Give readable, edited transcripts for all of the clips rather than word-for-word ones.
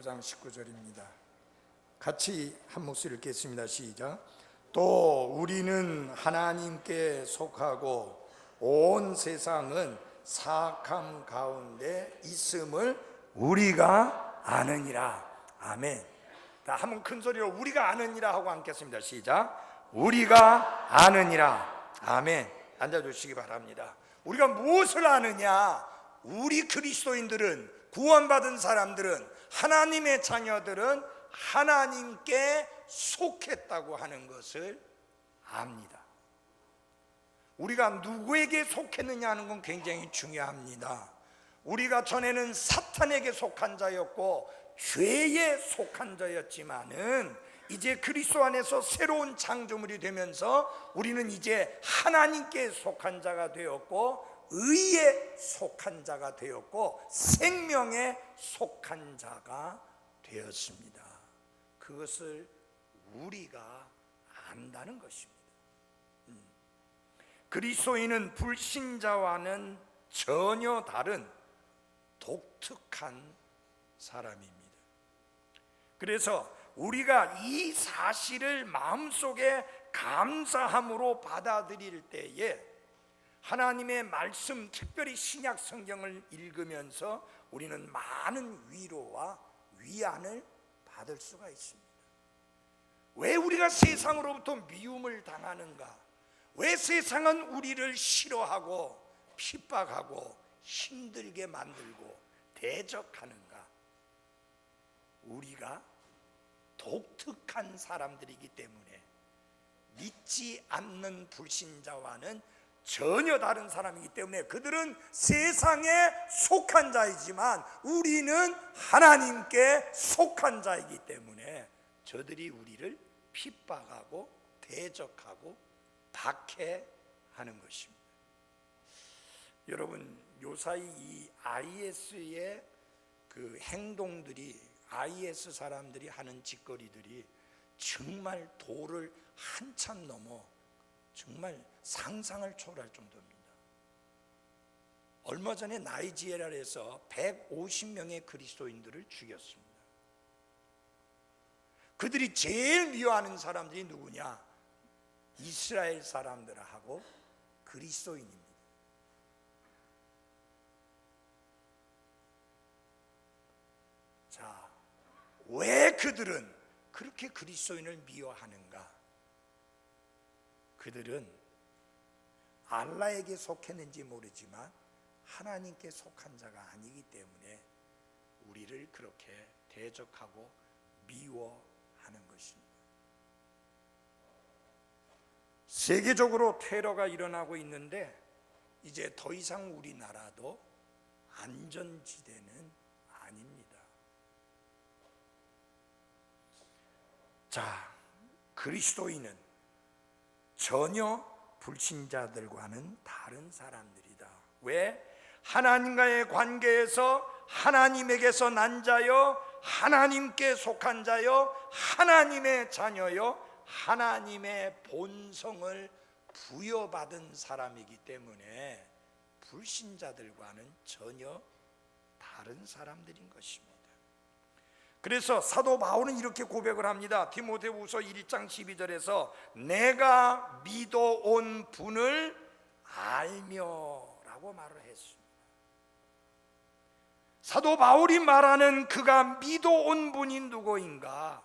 9장 19절입니다. 같이 한 목소리 읽겠습니다. 시작. 또 우리는 하나님께 속하고 온 세상은 사악함 가운데 있음을 우리가 아느니라. 아멘. 자, 한번 큰 소리로 우리가 아느니라 하고 앉겠습니다. 시작. 우리가 아느니라. 아멘. 앉아주시기 바랍니다. 우리가 무엇을 아느냐? 우리 그리스도인들은, 구원받은 사람들은, 하나님의 자녀들은 하나님께 속했다고 하는 것을 압니다. 우리가 누구에게 속했느냐 하는 건 굉장히 중요합니다. 우리가 전에는 사탄에게 속한 자였고 죄에 속한 자였지만은 이제 그리스도 안에서 새로운 창조물이 되면서 우리는 이제 하나님께 속한 자가 되었고 의에 속한 자가 되었고 생명에 속한 자가 되었습니다. 그것을 우리가 안다는 것입니다. 그리스도인은 불신자와는 전혀 다른 독특한 사람입니다. 그래서 우리가 이 사실을 마음속에 감사함으로 받아들일 때에 하나님의 말씀, 특별히 신약 성경을 읽으면서 우리는 많은 위로와 위안을 받을 수가 있습니다. 왜 우리가 세상으로부터 미움을 당하는가? 왜 세상은 우리를 싫어하고 핍박하고 힘들게 만들고 대적하는가? 우리가 독특한 사람들이기 때문에 믿지 않는 불신자와는 전혀 다른 사람이기 때문에 그들은 세상에 속한 자이지만 우리는 하나님께 속한 자이기 때문에 저들이 우리를 핍박하고 대적하고 박해하는 것입니다. 여러분, 요사이 이 IS의 그 행동들이, IS 사람들이 하는 짓거리들이 정말 도를 한참 넘어 정말 상상을 초월할 정도입니다. 얼마 전에 나이지리아에서 150명의 그리스도인들을 죽였습니다. 그들이 제일 미워하는 사람들이 누구냐? 이스라엘 사람들하고 그리스도인입니다. 자, 왜 그들은 그렇게 그리스도인을 미워하는가? 그들은 알라에게 속했는지 모르지만 하나님께 속한 자가 아니기 때문에 우리를 그렇게 대적하고 미워하는 것입니다. 세계적으로 테러가 일어나고 있는데 이제 더 이상 우리나라도 안전지대는 아닙니다. 자, 그리스도인은 전혀 불신자들과는 다른 사람들이다. 왜? 하나님과의 관계에서 하나님에게서 난 자요, 하나님께 속한 자요, 하나님의 자녀요, 하나님의 본성을 부여받은 사람이기 때문에 불신자들과는 전혀 다른 사람들인 것입니다. 그래서 사도 바울은 이렇게 고백을 합니다. 디모데후서 1장 12절에서 내가 믿어온 분을 알며 라고 말을 했습니다. 사도 바울이 말하는 그가 믿어온 분이 누구인가?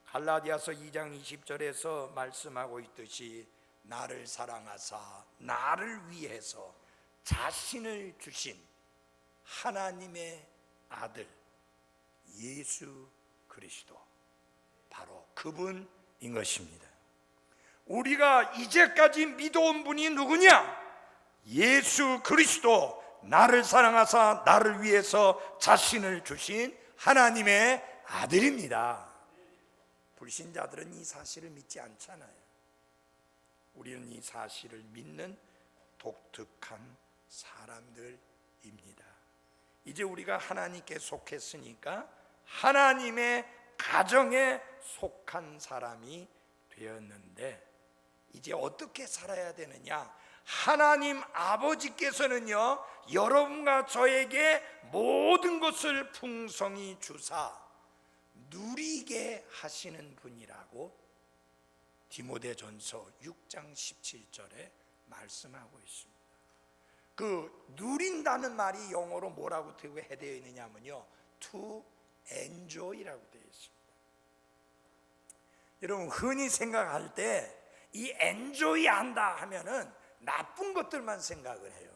갈라디아서 2장 20절에서 말씀하고 있듯이 나를 사랑하사 나를 위해서 자신을 주신 하나님의 아들 예수 그리스도, 바로 그분인 것입니다. 우리가 이제까지 믿어온 분이 누구냐? 예수 그리스도, 나를 사랑하사 나를 위해서 자신을 주신 하나님의 아들입니다. 불신자들은 이 사실을 믿지 않잖아요. 우리는 이 사실을 믿는 독특한 사람들입니다. 이제 우리가 하나님께 속했으니까 하나님의 가정에 속한 사람이 되었는데 이제 어떻게 살아야 되느냐? 하나님 아버지께서는요, 여러분과 저에게 모든 것을 풍성히 주사 누리게 하시는 분이라고 디모데전서 6장 17절에 말씀하고 있습니다. 그 누린다는 말이 영어로 뭐라고 해되어 있느냐면요, to enjoy라고 되어 있습니다. 여러분, 흔히 생각할 때 이 enjoy 한다 하면은 나쁜 것들만 생각을 해요.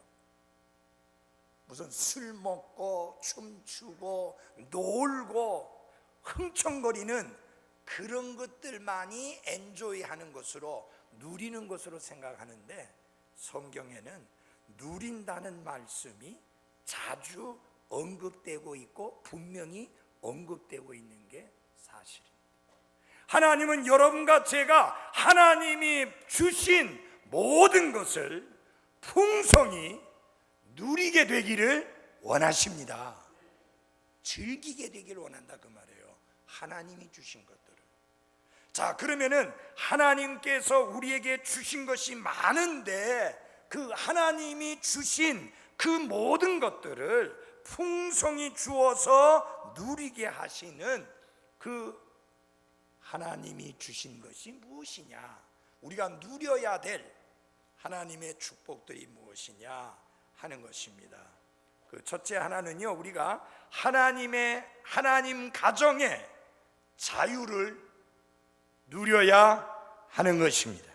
무슨 술 먹고 춤추고 놀고 흥청거리는 그런 것들만이 엔조이 하는 것으로, 누리는 것으로 생각하는데, 성경에는 누린다는 말씀이 자주 언급되고 있고 분명히 언급되고 있는 게 사실입니다. 하나님은 여러분과 제가 하나님이 주신 모든 것을 풍성히 누리게 되기를 원하십니다. 즐기게 되기를 원한다, 그 말이에요. 하나님이 주신 것들을. 자, 그러면은 하나님께서 우리에게 주신 것이 많은데 그 하나님이 주신 그 모든 것들을 풍성히 주어서 누리게 하시는 그 하나님이 주신 것이 무엇이냐, 우리가 누려야 될 하나님의 축복들이 무엇이냐 하는 것입니다. 그 첫째 하나는요, 우리가 하나님 가정의 자유를 누려야 하는 것입니다.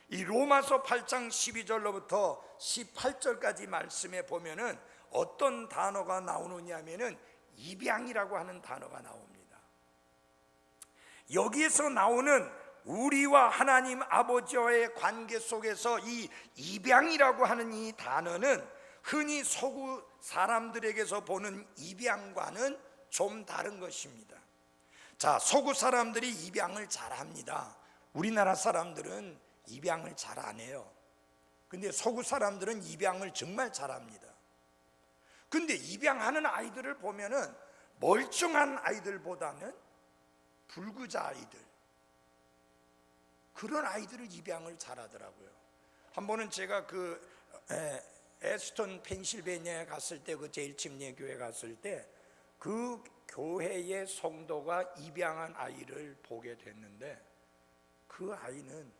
이 로마서 8장 12절로부터 18절까지 말씀에 보면은 어떤 단어가 나오느냐면은 입양이라고 하는 단어가 나옵니다. 여기에서 나오는 우리와 하나님 아버지와의 관계 속에서 이 입양이라고 하는 이 단어는 흔히 서구 사람들에게서 보는 입양과는 좀 다른 것입니다. 자, 서구 사람들이 입양을 잘합니다. 우리나라 사람들은 입양을 잘 안 해요. 근데 서구 사람들은 입양을 정말 잘합니다. 근데 입양하는 아이들을 보면은 멀쩡한 아이들보다는 불구자 아이들, 그런 아이들을 입양을 잘하더라고요. 한 번은 제가 그 에스턴 펜실베니아에 갔을 때, 그 제일침례교회 갔을 때 그 교회의 성도가 입양한 아이를 보게 됐는데, 그 아이는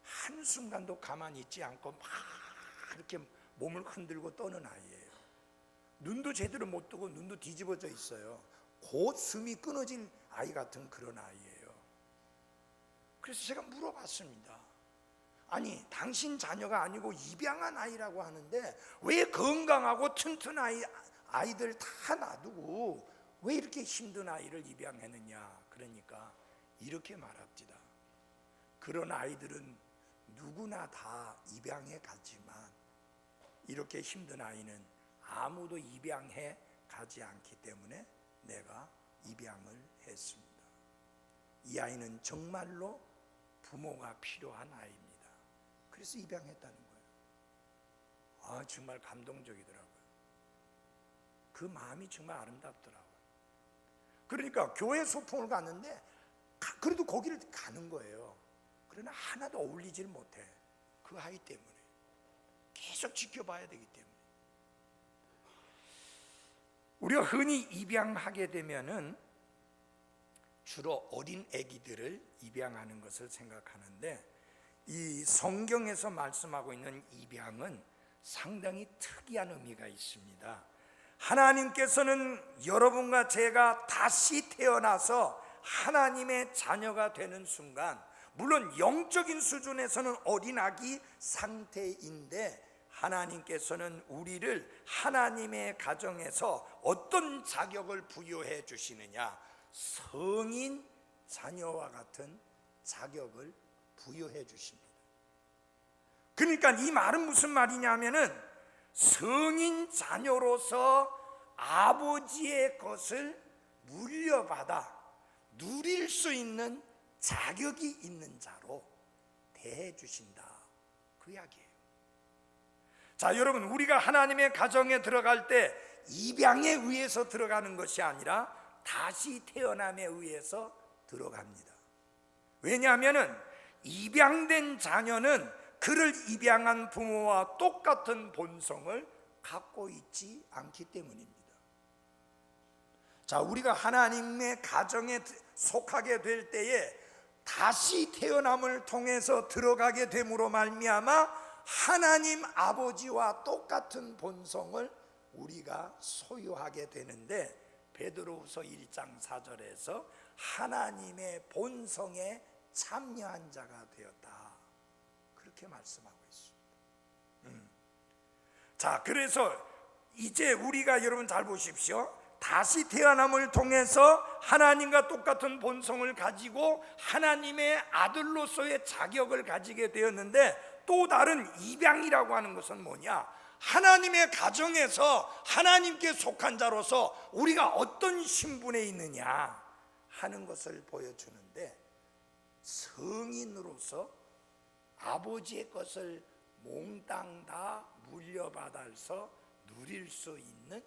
한순간도 가만히 있지 않고 막 이렇게 몸을 흔들고 떠는 아이예요. 눈도 제대로 못 뜨고 눈도 뒤집어져 있어요. 곧 숨이 끊어질 아이 같은 그런 아이예요. 그래서 제가 물어봤습니다. 아니, 당신 자녀가 아니고 입양한 아이라고 하는데 왜 건강하고 튼튼한 아이들 다 놔두고 왜 이렇게 힘든 아이를 입양했느냐. 그러니까 이렇게 말합니다. 그런 아이들은 누구나 다 입양해 가지만 이렇게 힘든 아이는 아무도 입양해 가지 않기 때문에 내가 입양을 했습니다. 이 아이는 정말로 부모가 필요한 아이입니다. 그래서 입양했다는 거예요. 정말 감동적이더라고요. 그 마음이 정말 아름답더라고요. 그러니까 교회 소풍을 갔는데 그래도 거기를 가는 거예요. 그러나 하나도 어울리질 못해. 그 아이 때문에 계속 지켜봐야 되기 때문에. 우리가 흔히 입양하게 되면은 주로 어린 아기들을 입양하는 것을 생각하는데, 이 성경에서 말씀하고 있는 입양은 상당히 특이한 의미가 있습니다. 하나님께서는 여러분과 제가 다시 태어나서 하나님의 자녀가 되는 순간, 물론 영적인 수준에서는 어린아기 상태인데 하나님께서는 우리를 하나님의 가정에서 어떤 자격을 부여해 주시느냐, 성인 자녀와 같은 자격을 부여해 주십니다. 그러니까 이 말은 무슨 말이냐면은 성인 자녀로서 아버지의 것을 물려받아 누릴 수 있는 자격이 있는 자로 대해 주신다, 그 이야기예요. 자, 여러분, 우리가 하나님의 가정에 들어갈 때 입양에 의해서 들어가는 것이 아니라 다시 태어남에 의해서 들어갑니다. 왜냐하면 입양된 자녀는 그를 입양한 부모와 똑같은 본성을 갖고 있지 않기 때문입니다. 자, 우리가 하나님의 가정에 속하게 될 때에 다시 태어남을 통해서 들어가게 됨으로 말미암아 하나님 아버지와 똑같은 본성을 우리가 소유하게 되는데, 베드로후서 1장 4절에서 하나님의 본성에 참여한 자가 되었다, 그렇게 말씀하고 있습니다. 자, 그래서 이제 우리가, 여러분 잘 보십시오. 다시 태어남을 통해서 하나님과 똑같은 본성을 가지고 하나님의 아들로서의 자격을 가지게 되었는데, 또 다른 입양이라고 하는 것은 뭐냐? 하나님의 가정에서 하나님께 속한 자로서 우리가 어떤 신분에 있느냐 하는 것을 보여주는데, 성인으로서 아버지의 것을 몽땅 다 물려받아서 누릴 수 있는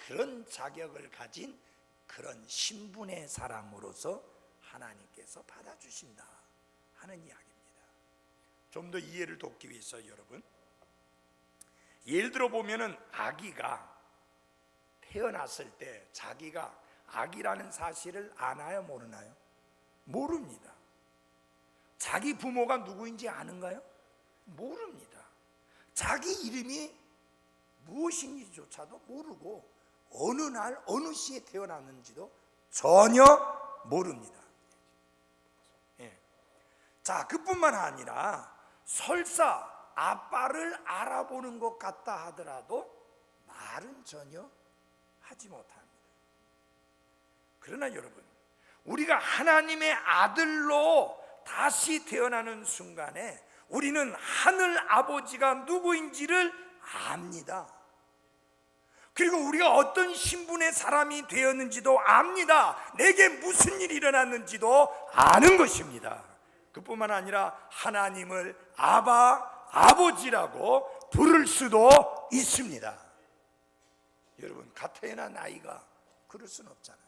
그런 자격을 가진 그런 신분의 사람으로서 하나님께서 받아주신다 하는 이야기입니다. 좀 더 이해를 돕기 위해서 여러분, 예를 들어 보면은 아기가 태어났을 때 자기가 아기라는 사실을 아나요, 모르나요? 모릅니다. 자기 부모가 누구인지 아는가요? 모릅니다. 자기 이름이 무엇인지조차도 모르고 어느 날 어느 시에 태어났는지도 전혀 모릅니다. 예. 자, 그뿐만 아니라 설사 아빠를 알아보는 것 같다 하더라도 말은 전혀 하지 못합니다. 그러나 여러분, 우리가 하나님의 아들로 다시 태어나는 순간에 우리는 하늘 아버지가 누구인지를 압니다. 그리고 우리가 어떤 신분의 사람이 되었는지도 압니다. 내게 무슨 일이 일어났는지도 아는 것입니다. 그뿐만 아니라 하나님을 아버지라고 부를 수도 있습니다. 여러분, 갓 태어난 아이가 그럴 수는 없잖아요.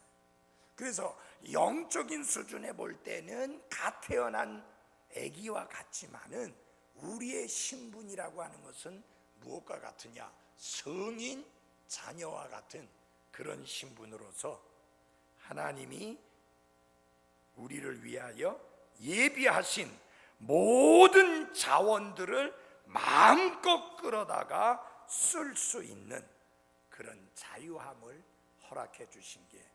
그래서 영적인 수준에 볼 때는 갓 태어난 아기와 같지만은 우리의 신분이라고 하는 것은 무엇과 같으냐? 성인 자녀와 같은 그런 신분으로서 하나님이 우리를 위하여 예비하신 모든 자원들을 마음껏 끌어다가 쓸 수 있는 그런 자유함을 허락해 주신 게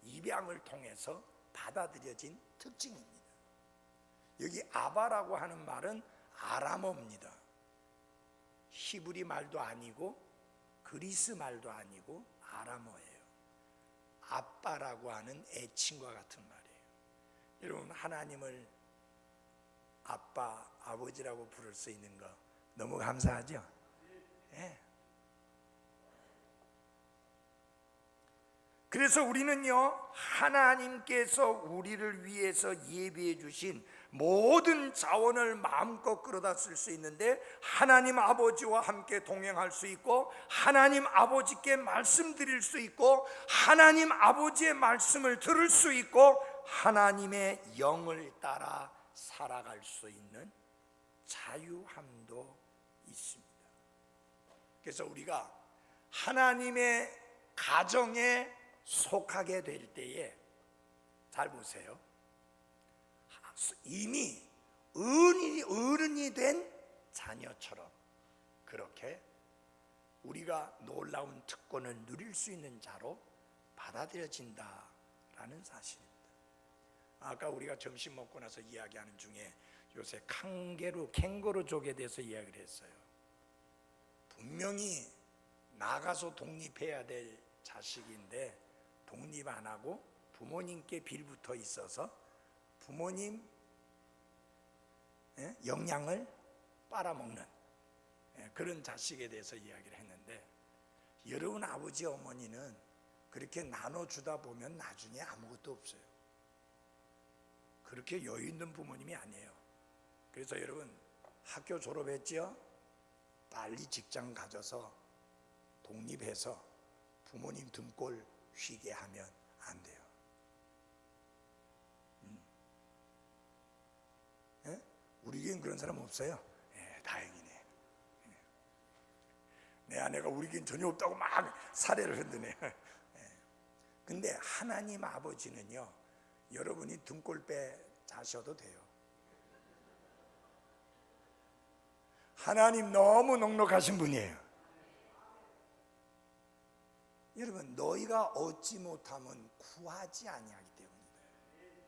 입양을 통해서 받아들여진 특징입니다. 여기 아바라고 하는 말은 아람어입니다. 히브리 말도 아니고 그리스 말도 아니고 아람어예요. 아빠라고 하는 애칭과 같은 말이에요. 여러분, 하나님을 아빠, 아버지라고 부를 수 있는 거 너무 감사하죠? 네. 그래서 우리는요, 하나님께서 우리를 위해서 예비해 주신 모든 자원을 마음껏 끌어다 쓸 수 있는데, 하나님 아버지와 함께 동행할 수 있고, 하나님 아버지께 말씀드릴 수 있고, 하나님 아버지의 말씀을 들을 수 있고, 하나님의 영을 따라 살아갈 수 있는 자유함도 있습니다. 그래서 우리가 하나님의 가정에 속하게 될 때에, 잘 보세요, 이미 어른이 된 자녀처럼 그렇게 우리가 놀라운 특권을 누릴 수 있는 자로 받아들여진다라는 사실입니다. 아까 우리가 점심 먹고 나서 이야기하는 중에 요새 캥거루족에 대해서 이야기를 했어요. 분명히 나가서 독립해야 될 자식인데 독립 안 하고 부모님께 빌붙어 있어서 부모님 영양을 빨아먹는 그런 자식에 대해서 이야기를 했는데, 여러분 아버지 어머니는 그렇게 나눠주다 보면 나중에 아무것도 없어요. 그렇게 여유 있는 부모님이 아니에요. 그래서 여러분, 학교 졸업했죠? 빨리 직장 가져서 독립해서 부모님 등골 휘게 하면 안 돼요. 우리 교회는 그런 사람 없어요? 다행이네. 내 아내가 우리 교회는 전혀 없다고 막 사례를 흔드네. 근데 하나님 아버지는요, 여러분이 등골 빼 자셔도 돼요. 하나님 너무 넉넉하신 분이에요. 여러분, 너희가 얻지 못하면 구하지 아니하기 때문이에요.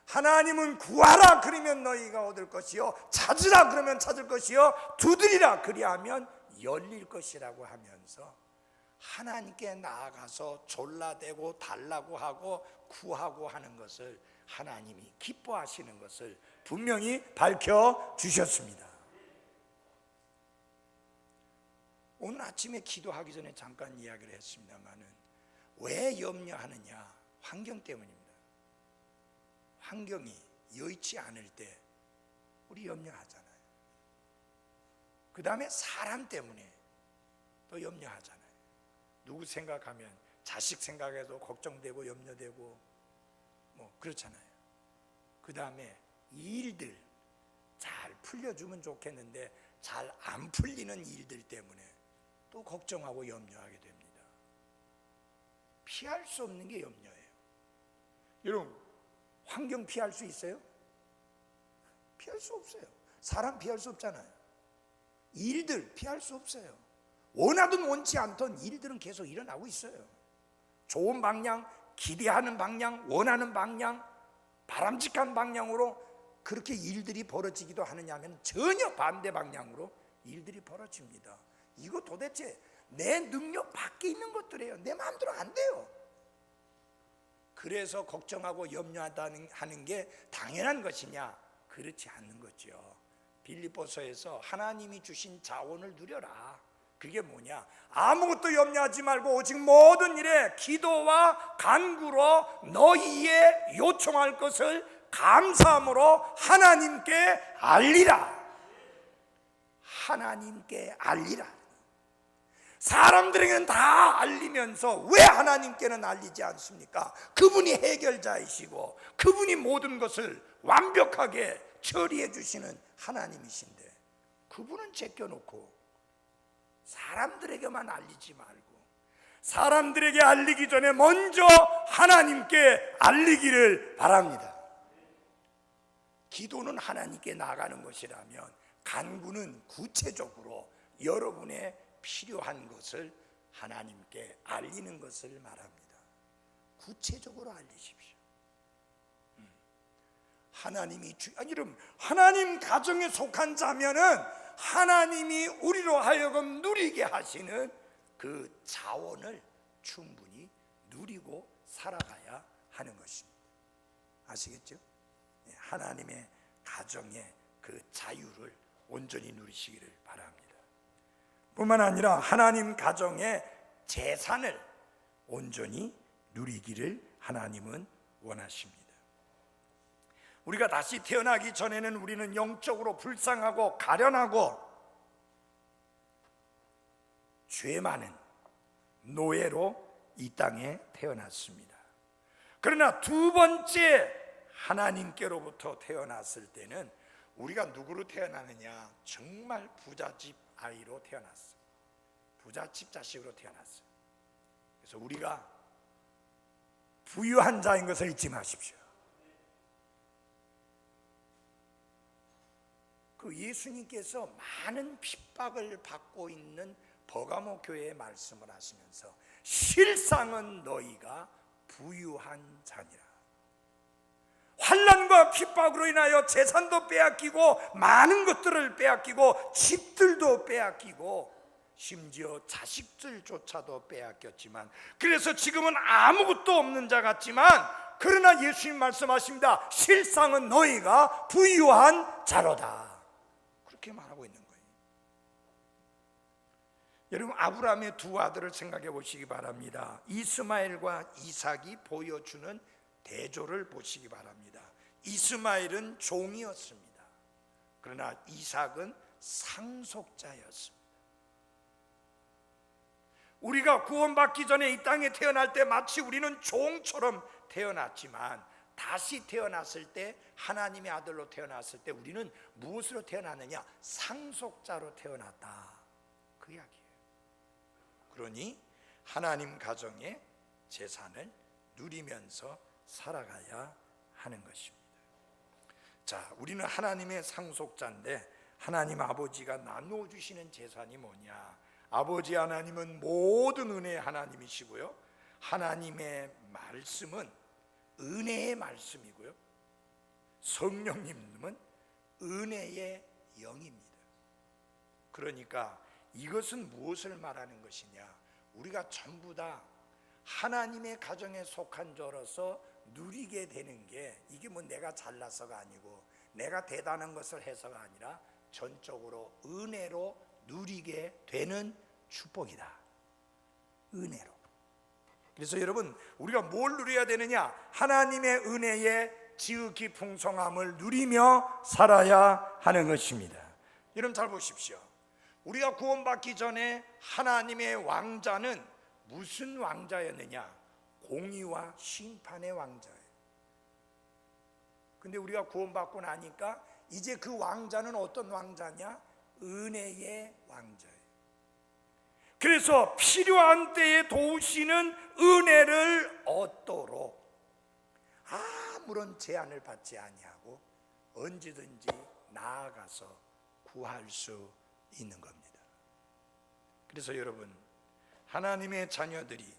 하나님은 구하라 그러면 너희가 얻을 것이요, 찾으라 그러면 찾을 것이요, 두드리라 그리하면 열릴 것이라고 하면서 하나님께 나아가서 졸라대고 달라고 하고 구하고 하는 것을 하나님이 기뻐하시는 것을 분명히 밝혀주셨습니다. 오늘 아침에 기도하기 전에 잠깐 이야기를 했습니다마는 왜 염려하느냐? 환경 때문입니다. 환경이 여의치 않을 때 우리 염려하잖아요. 그 다음에 사람 때문에 또 염려하잖아요. 누구 생각하면 자식 생각해도 걱정되고 염려되고 뭐 그렇잖아요. 그 다음에 일들 잘 풀려주면 좋겠는데 잘 안 풀리는 일들 때문에 또 걱정하고 염려하게 됩니다. 피할 수 없는 게 염려예요. 여러분, 환경 피할 수 있어요? 피할 수 없어요. 사람 피할 수 없잖아요. 일들 피할 수 없어요. 원하든 원치 않던 일들은 계속 일어나고 있어요. 좋은 방향, 기대하는 방향, 원하는 방향, 바람직한 방향으로 그렇게 일들이 벌어지기도 하느냐면 전혀 반대 방향으로 일들이 벌어집니다. 이거 도대체 내 능력 밖에 있는 것들이에요. 내 마음대로 안 돼요. 그래서 걱정하고 염려하는 게 당연한 것이냐? 그렇지 않는 거죠. 빌립보서에서 하나님이 주신 자원을 누려라. 그게 뭐냐? 아무것도 염려하지 말고 오직 모든 일에 기도와 간구로 너희의 요청할 것을 감사함으로 하나님께 알리라. 하나님께 알리라. 사람들에게는 다 알리면서 왜 하나님께는 알리지 않습니까? 그분이 해결자이시고 그분이 모든 것을 완벽하게 처리해 주시는 하나님이신데 그분은 제껴놓고 사람들에게만 알리지 말고 사람들에게 알리기 전에 먼저 하나님께 알리기를 바랍니다. 기도는 하나님께 나가는 것이라면 간구는 구체적으로 여러분의 필요한 것을 하나님께 알리는 것을 말합니다. 구체적으로 알리십시오. 하나님이 여러분, 하나님 가정에 속한 자면은 하나님이 우리로 하여금 누리게 하시는 그 자원을 충분히 누리고 살아가야 하는 것입니다. 아시겠죠? 하나님의 가정의 그 자유를 온전히 누리시기를 바랍니다. 뿐만 아니라 하나님 가정의 재산을 온전히 누리기를 하나님은 원하십니다. 우리가 다시 태어나기 전에는 우리는 영적으로 불쌍하고 가련하고 죄 많은 노예로 이 땅에 태어났습니다. 그러나 두 번째 하나님께로부터 태어났을 때는 우리가 누구로 태어나느냐? 정말 부잣집 아이로 태어났어요. 부잣집 자식으로 태어났어요. 그래서 우리가 부유한 자인 것을 잊지 마십시오. 그 예수님께서 많은 핍박을 받고 있는 버가모 교회에 말씀을 하시면서 실상은 너희가 부유한 자니라. 환난과 핍박으로 인하여 재산도 빼앗기고 많은 것들을 빼앗기고 집들도 빼앗기고 심지어 자식들조차도 빼앗겼지만 그래서 지금은 아무것도 없는 자 같지만 그러나 예수님 말씀하십니다. 실상은 너희가 부유한 자로다. 그렇게 말하고 있는 거예요. 여러분, 아브라함의 두 아들을 생각해 보시기 바랍니다. 이스마엘과 이삭이 보여주는 대조를 보시기 바랍니다. 이스마엘은 종이었습니다. 그러나 이삭은 상속자였습니다. 우리가 구원받기 전에 이 땅에 태어날 때 마치 우리는 종처럼 태어났지만 다시 태어났을 때 하나님의 아들로 태어났을 때 우리는 무엇으로 태어났느냐? 상속자로 태어났다. 그 이야기예요. 그러니 하나님 가정의 재산을 누리면서 살아가야 하는 것입니다. 자, 우리는 하나님의 상속자인데 하나님 아버지가 나누어 주시는 재산이 뭐냐? 아버지 하나님은 모든 은혜의 하나님이시고요, 하나님의 말씀은 은혜의 말씀이고요, 성령님은 은혜의 영입니다. 그러니까 이것은 무엇을 말하는 것이냐? 우리가 전부 다 하나님의 가정에 속한 자로서 누리게 되는 게, 이게 뭐 내가 잘나서가 아니고 내가 대단한 것을 해서가 아니라 전적으로 은혜로 누리게 되는 축복이다. 은혜로. 그래서 여러분, 우리가 뭘 누려야 되느냐? 하나님의 은혜의 지극히 풍성함을 누리며 살아야 하는 것입니다. 여러분 잘 보십시오. 우리가 구원받기 전에 하나님의 왕자는 무슨 왕자였느냐? 공의와 심판의 왕자예요. 근데 우리가 구원받고 나니까 이제 그 왕자는 어떤 왕자냐? 은혜의 왕자예요. 그래서 필요한 때에 도우시는 은혜를 얻도록 아무런 제한을 받지 아니하고 언제든지 나아가서 구할 수 있는 겁니다. 그래서 여러분, 하나님의 자녀들이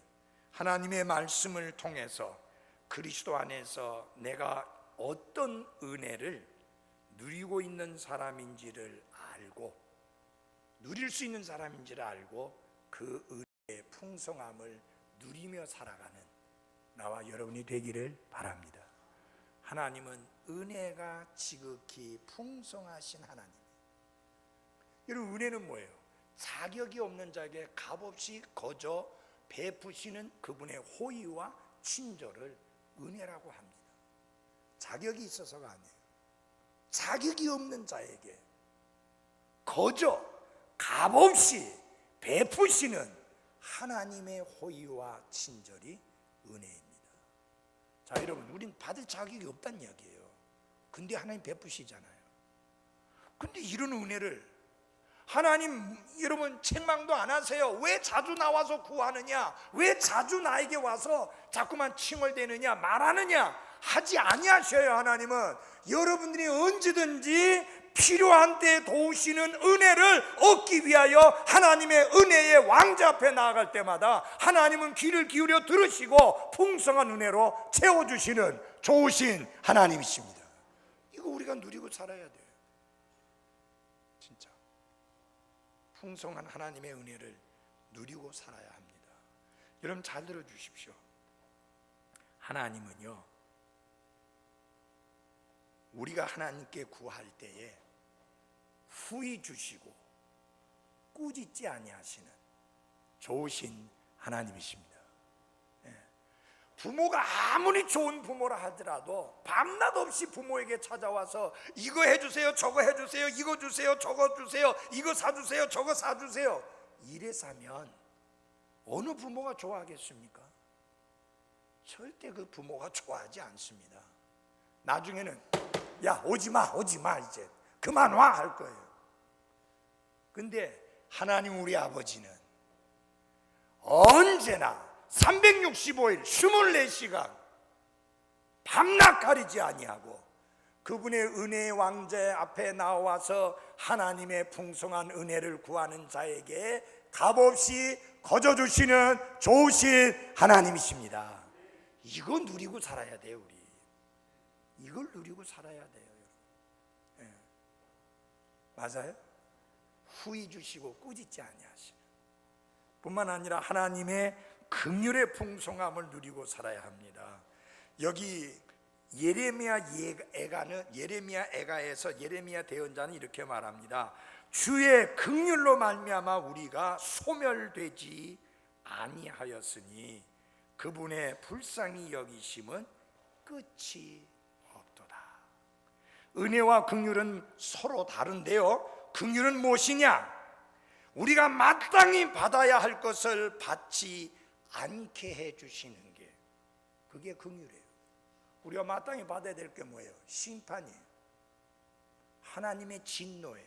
하나님의 말씀을 통해서 그리스도 안에서 내가 어떤 은혜를 누리고 있는 사람인지를 알고, 누릴 수 있는 사람인지를 알고 그 은혜의 풍성함을 누리며 살아가는 나와 여러분이 되기를 바랍니다. 하나님은 은혜가 지극히 풍성하신 하나님. 여러분, 은혜는 뭐예요? 자격이 없는 자에게 값없이 거저 베푸시는 그분의 호의와 친절을 은혜라고 합니다. 자격이 있어서가 아니에요. 자격이 없는 자에게 거저 값없이 베푸시는 하나님의 호의와 친절이 은혜입니다. 자, 여러분, 우린 받을 자격이 없다는 이야기예요. 근데 하나님 베푸시잖아요. 근데 이런 은혜를 하나님, 여러분 책망도 안 하세요. 왜 자주 나와서 구하느냐? 왜 자주 나에게 와서 자꾸만 칭얼대느냐, 말하느냐? 하지 아니하셔요. 하나님은 여러분들이 언제든지 필요한 때에 도우시는 은혜를 얻기 위하여 하나님의 은혜의 왕자 앞에 나아갈 때마다 하나님은 귀를 기울여 들으시고 풍성한 은혜로 채워주시는 좋으신 하나님이십니다. 이거 우리가 누리고 살아야 돼요. 진짜 풍성한 하나님의 은혜를 누리고 살아야 합니다. 여러분 잘 들어주십시오. 하나님은요, 우리가 하나님께 구할 때에 후히 주시고 꾸짖지 아니하시는 좋으신 하나님이십니다. 부모가 아무리 좋은 부모라 하더라도 밤낮 없이 부모에게 찾아와서 이거 해주세요, 저거 해주세요, 이거 주세요, 저거 주세요, 이거 사주세요, 저거 사주세요, 이래서 하면 어느 부모가 좋아하겠습니까? 절대 그 부모가 좋아하지 않습니다. 나중에는 야, 오지마 이제 그만 와 할 거예요. 근데 하나님 우리 아버지는 언제나 365일 24시간 밤낮 가리지 아니하고 그분의 은혜의 왕자 앞에 나와서 하나님의 풍성한 은혜를 구하는 자에게 값없이 거저주시는 좋으신 하나님이십니다. 이거 누리고 살아야 돼요. 우리 이걸 누리고 살아야 돼요. 네. 맞아요? 후히 주시고 꾸짖지 아니하시는 뿐만 아니라 하나님의 긍휼의 풍성함을 누리고 살아야 합니다. 여기 예레미야 애가에서 예레미야 대언자는 이렇게 말합니다. 주의 긍휼로 말미암아 우리가 소멸되지 아니하였으니 그분의 불쌍히 여기심은 끝이 없도다. 은혜와 긍휼은 서로 다른데요, 긍휼은 무엇이냐? 우리가 마땅히 받아야 할 것을 받지 않게 해주시는 게, 그게 긍휼이에요. 우리가 마땅히 받아야 될 게 뭐예요? 심판이에요. 하나님의 진노예요.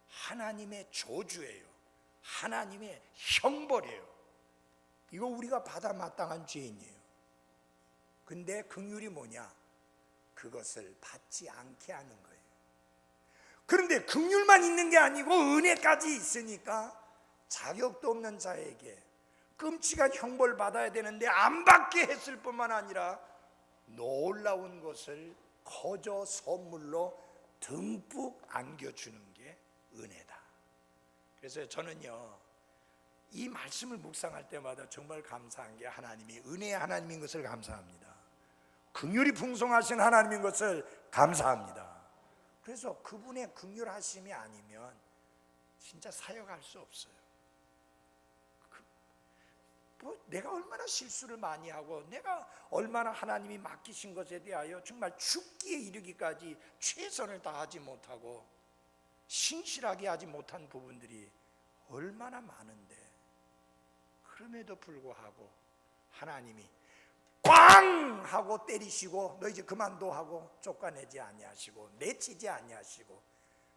하나님의 저주예요. 하나님의 형벌이에요. 이거 우리가 받아 마땅한 죄인이에요. 근데 긍휼이 뭐냐? 그것을 받지 않게 하는 거예요. 그런데 긍휼만 있는 게 아니고 은혜까지 있으니까 자격도 없는 자에게 끔찍한 형벌 받아야 되는데 안 받게 했을 뿐만 아니라 놀라운 것을 거저 선물로 듬뿍 안겨주는 게 은혜다. 그래서 저는요, 이 말씀을 묵상할 때마다 정말 감사한 게 하나님이 은혜의 하나님인 것을 감사합니다. 긍휼이 풍성하신 하나님인 것을 감사합니다. 그래서 그분의 긍휼하심이 아니면 진짜 사역할 수 없어요. 내가 얼마나 실수를 많이 하고 내가 얼마나 하나님이 맡기신 것에 대하여 정말 죽기에 이르기까지 최선을 다하지 못하고 신실하게 하지 못한 부분들이 얼마나 많은데, 그럼에도 불구하고 하나님이 꽝 하고 때리시고 너 이제 그만둬 하고 쫓아내지 아니하시고 내치지 아니하시고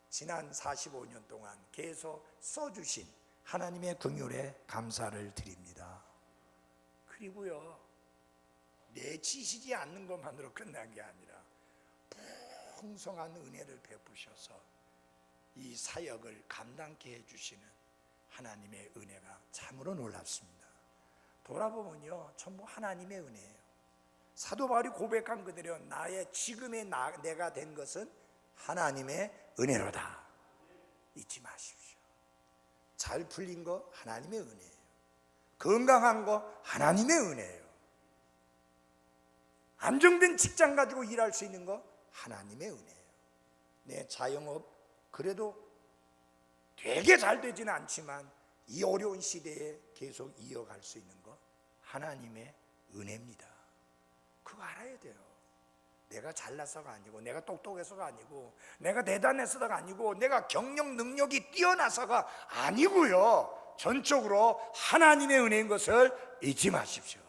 지난 45년 동안 계속 써주신 하나님의 긍휼에 감사를 드립니다. 그리고요, 내치시지 않는 것만으로 끝난 게 아니라 풍성한 은혜를 베푸셔서 이 사역을 감당케 해주시는 하나님의 은혜가 참으로 놀랍습니다. 돌아보면요, 전부 하나님의 은혜예요. 사도 바울이 고백한 그대로 나의 지금의 내가 된 것은 하나님의 은혜로다. 잊지 마십시오. 잘 풀린 거 하나님의 은혜예요. 건강한 거 하나님의 은혜예요. 안정된 직장 가지고 일할 수 있는 거 하나님의 은혜예요. 내 자영업 그래도 되게 잘 되지는 않지만 이 어려운 시대에 계속 이어갈 수 있는 거 하나님의 은혜입니다. 그거 알아야 돼요. 내가 잘나서가 아니고 내가 똑똑해서가 아니고 내가 대단해서가 아니고 내가 경영 능력이 뛰어나서가 아니고요, 전적으로 하나님의 은혜인 것을 잊지 마십시오.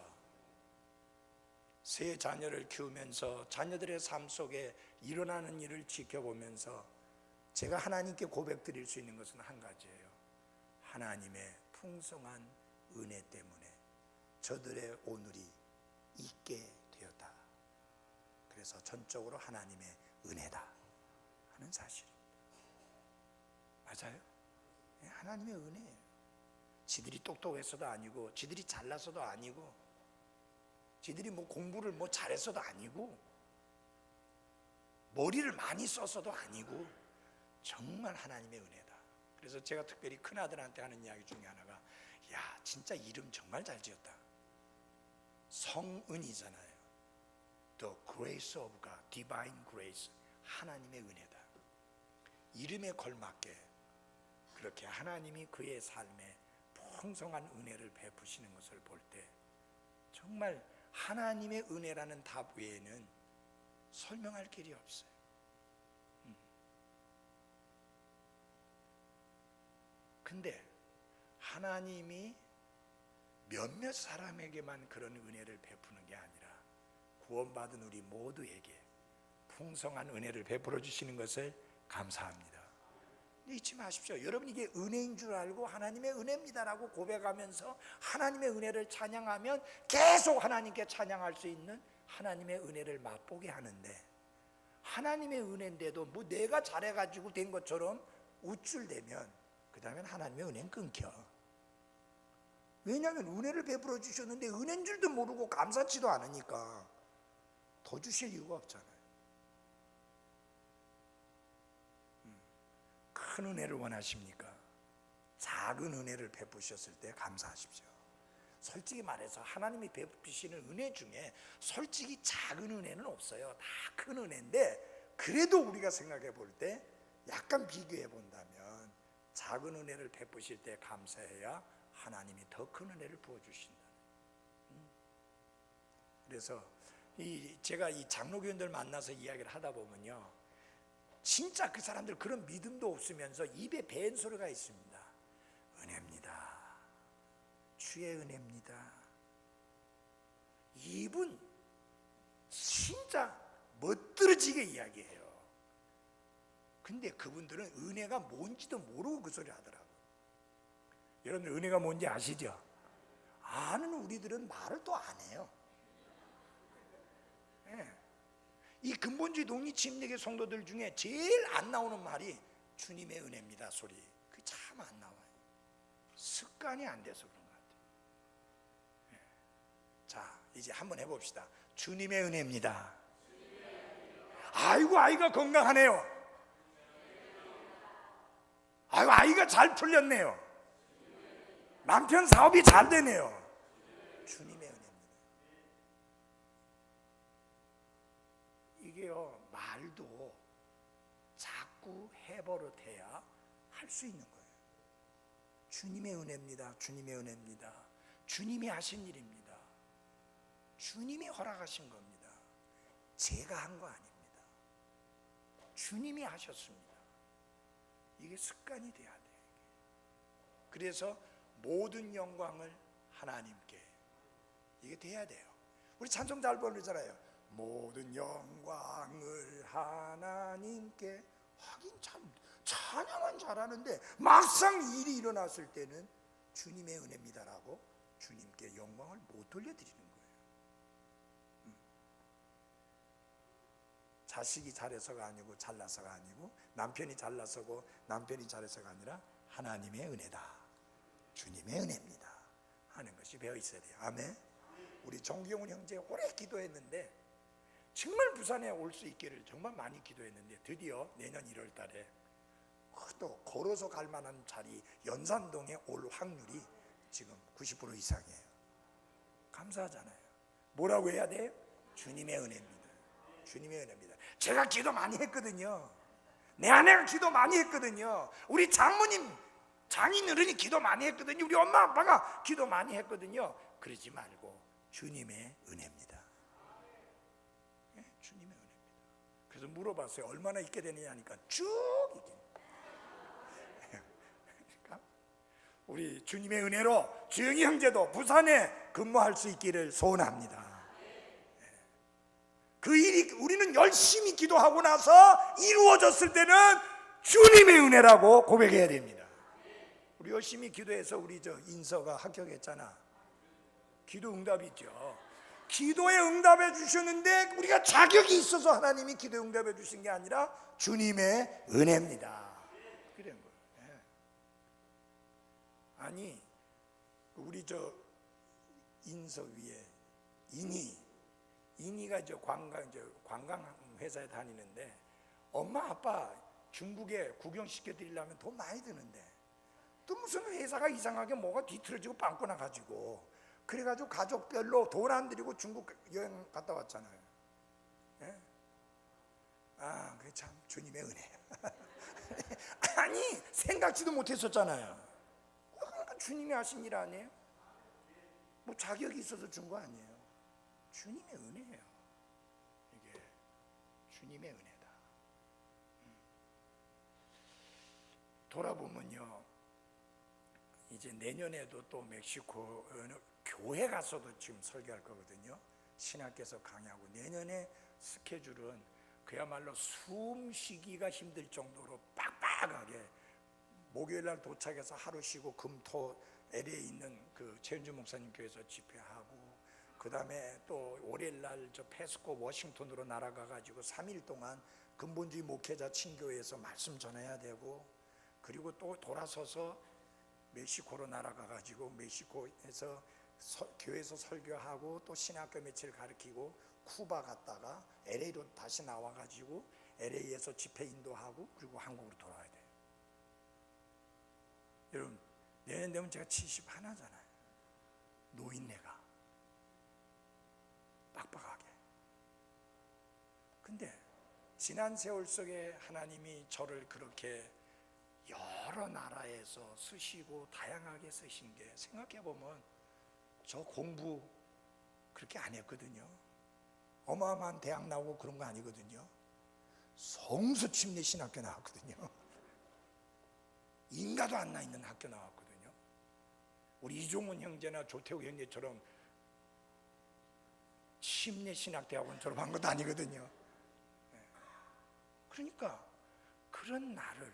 세 자녀를 키우면서 자녀들의 삶 속에 일어나는 일을 지켜보면서 제가 하나님께 고백드릴 수 있는 것은 한 가지예요. 하나님의 풍성한 은혜 때문에 저들의 오늘이 있게 되었다. 그래서 전적으로 하나님의 은혜다 하는 사실입니다. 맞아요? 하나님의 은혜예요. 지들이 똑똑해서도 아니고 지들이 잘나서도 아니고 지들이 뭐 공부를 뭐 잘해서도 아니고 머리를 많이 써서도 아니고 정말 하나님의 은혜다. 그래서 제가 특별히 큰아들한테 하는 이야기 중에 하나가, 야 진짜 이름 정말 잘 지었다. 성은이잖아요. The grace of God, divine grace, 하나님의 은혜다. 이름에 걸맞게 그렇게 하나님이 그의 삶에 풍성한 은혜를 베푸시는 것을 볼 때 정말 하나님의 은혜라는 답 외에는 설명할 길이 없어요. 근데 하나님이 몇몇 사람에게만 그런 은혜를 베푸는 게 아니라 구원받은 우리 모두에게 풍성한 은혜를 베풀어 주시는 것을 감사합니다. 잊지 마십시오. 여러분, 이게 은혜인 줄 알고 하나님의 은혜입니다라고 고백하면서 하나님의 은혜를 찬양하면 계속 하나님께 찬양할 수 있는 하나님의 은혜를 맛보게 하는데, 하나님의 은혜인데도 뭐 내가 잘해가지고 된 것처럼 우쭐대면 그 다음엔 하나님의 은혜는 끊겨. 왜냐하면 은혜를 베풀어 주셨는데 은혜인 줄도 모르고 감사치도 않으니까 더 주실 이유가 없잖아요. 큰 은혜를 원하십니까? 작은 은혜를 베푸셨을 때 감사하십시오. 솔직히 말해서 하나님이 베푸시는 은혜 중에 솔직히 작은 은혜는 없어요. 다 큰 은혜인데, 그래도 우리가 생각해 볼 때 약간 비교해 본다면 작은 은혜를 베푸실 때 감사해야 하나님이 더 큰 은혜를 부어주신다. 그래서 제가 이 장로교인들 만나서 이야기를 하다 보면요, 진짜 그 사람들 그런 믿음도 없으면서 입에 밴 소리가 있습니다. 은혜입니다. 주의 은혜입니다. 이분 진짜 멋들어지게 이야기해요. 근데 그분들은 은혜가 뭔지도 모르고 그 소리 하더라고요. 여러분들 은혜가 뭔지 아시죠? 아는 우리들은 말을 또 안 해요. 이 근본주의 독립침례교 성도들 중에 제일 안 나오는 말이 주님의 은혜입니다 소리. 그게 참 안 나와요. 습관이 안 돼서 그런 것 같아요. 자, 이제 한번 해봅시다. 주님의 은혜입니다. 아이고, 아이가 건강하네요. 아이고, 아이가 잘 풀렸네요. 남편 사업이 잘 되네요. 주님의 은혜입니다. 이게요, 말도 자꾸 해버릇해야 할 수 있는 거예요. 주님의 은혜입니다. 주님의 은혜입니다. 주님이 하신 일입니다. 주님이 허락하신 겁니다. 제가 한 거 아닙니다. 주님이 하셨습니다. 이게 습관이 돼야 돼요. 그래서 모든 영광을 하나님께, 이게 돼야 돼요. 우리 찬송 잘 부르잖아요. 모든 영광을 하나님께. 하긴 참 찬양은 잘하는데 막상 일이 일어났을 때는 주님의 은혜입니다라고 주님께 영광을 못 돌려드리는 거예요. 자식이 잘해서가 아니고 잘나서가 아니고 남편이 잘나서고 남편이 잘해서가 아니라 하나님의 은혜다, 주님의 은혜입니다 하는 것이 배어 있어야 돼요. 아멘. 우리 정기용 형제 오래 기도했는데 정말 부산에 올 수 있기를 정말 많이 기도했는데 드디어 내년 1월 달에 또 걸어서 갈 만한 자리 연산동에 올 확률이 지금 90% 이상이에요. 감사하잖아요. 뭐라고 해야 돼요? 주님의 은혜입니다. 주님의 은혜입니다. 제가 기도 많이 했거든요. 내 아내가 기도 많이 했거든요. 우리 장모님, 장인 어른이 기도 많이 했거든요. 우리 엄마 아빠가 기도 많이 했거든요. 그러지 말고 주님의 은혜입니다. 네, 주님의 은혜입니다. 그래서 물어봤어요. 얼마나 있게 되느냐 하니까 쭉 있게. 그러니까 우리 주님의 은혜로 주영이 형제도 부산에 근무할 수 있기를 소원합니다. 그 일이 우리는 열심히 기도하고 나서 이루어졌을 때는 주님의 은혜라고 고백해야 됩니다. 우리 열심히 기도해서 우리 저 인서가 합격했잖아. 기도 응답이죠. 기도에 응답해 주셨는데 우리가 자격이 있어서 하나님이 기도에 응답해 주신 게 아니라 주님의 은혜입니다. 그런 거예요. 아니 우리 저 인서 위에 인이가 저 관광 회사에 다니는데 엄마 아빠 중국에 구경시켜 드리려면 돈 많이 드는데 또 무슨 회사가 이상하게 뭐가 뒤틀어지고 빵꾸나 가지고 그래가지고 가족별로 돈 안 들이고 중국 여행 갔다 왔잖아요. 예? 아, 그게 참 주님의 은혜예요. 아니 생각지도 못했었잖아요. 그러니까 주님이 하신 일 아니에요? 뭐 자격이 있어서 준 거 아니에요. 주님의 은혜예요. 이게 주님의 은혜다. 돌아보면요, 이제 내년에도 또 멕시코 교회 가서도 지금 설교할 거거든요. 신학교에서 강의하고 내년에 스케줄은 그야말로 숨 쉬기가 힘들 정도로 빡빡하게 목요일 날 도착해서 하루 쉬고 금토 LA에 있는 그 최은주 목사님 교회에서 집회하고 그 다음에 또 월요일 날 저 페스코 워싱턴으로 날아가 가지고 3일 동안 근본주의 목회자 친교회에서 말씀 전해야 되고 그리고 또 돌아서서 멕시코로 날아가 가지고 멕시코에서 교회에서 설교하고 또 신학교 며칠 가르치고 쿠바 갔다가 LA로 다시 나와 가지고 LA에서 집회 인도하고 그리고 한국으로 돌아와야 돼요. 여러분 내년 되면 제가 71잖아요. 노인네가 빡빡하게. 근데 지난 세월 속에 하나님이 저를 그렇게 여러 나라에서 쓰시고 다양하게 쓰신 게 생각해보면 저 공부 그렇게 안 했거든요. 어마어마한 대학 나오고 그런 거 아니거든요. 성수 침례 신학교 나왔거든요. 인가도 안 나 있는 학교 나왔거든요. 우리 이종훈 형제나 조태우 형제처럼 침례 신학대학원 졸업한 것도 아니거든요. 그러니까 그런 나를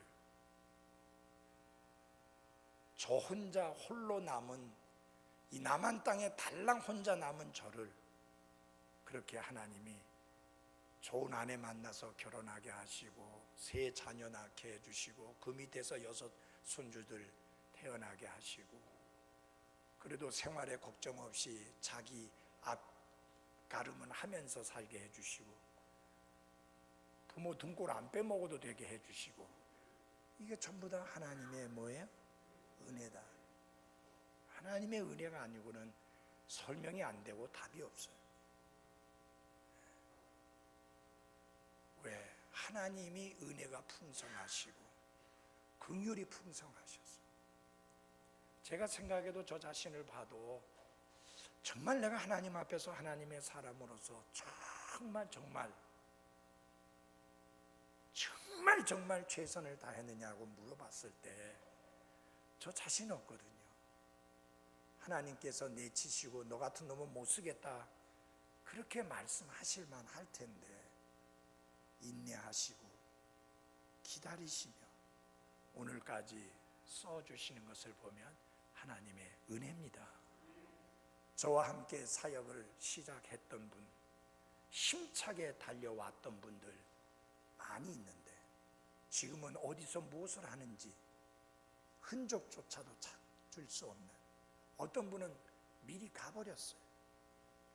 저 혼자 홀로 남은 이 남한 땅에 달랑 혼자 남은 저를 그렇게 하나님이 좋은 아내 만나서 결혼하게 하시고 세 자녀 낳게 해주시고 그 밑에서 6 손주들 태어나게 하시고, 그래도 생활에 걱정 없이 자기 앞가름은 하면서 살게 해주시고, 부모 등골 안 빼먹어도 되게 해주시고, 이게 전부 다 하나님의 뭐예요? 은혜다. 하나님의 은혜가 아니고는 설명이 안 되고 답이 없어요. 왜? 하나님이 은혜가 풍성하시고 긍휼이 풍성하셔서, 제가 생각해도 저 자신을 봐도 정말 내가 하나님 앞에서 하나님의 사람으로서 정말 최선을 다했느냐고 물어봤을 때 저 자신 없거든요. 하나님께서 내치시고 너 같은 놈은 못 쓰겠다 그렇게 말씀하실 만할 텐데, 인내하시고 기다리시며 오늘까지 써주시는 것을 보면 하나님의 은혜입니다. 저와 함께 사역을 시작했던 분, 힘차게 달려왔던 분들 많이 있는데 지금은 어디서 무엇을 하는지 흔적조차도 찾을 수 없는, 어떤 분은 미리 가버렸어요.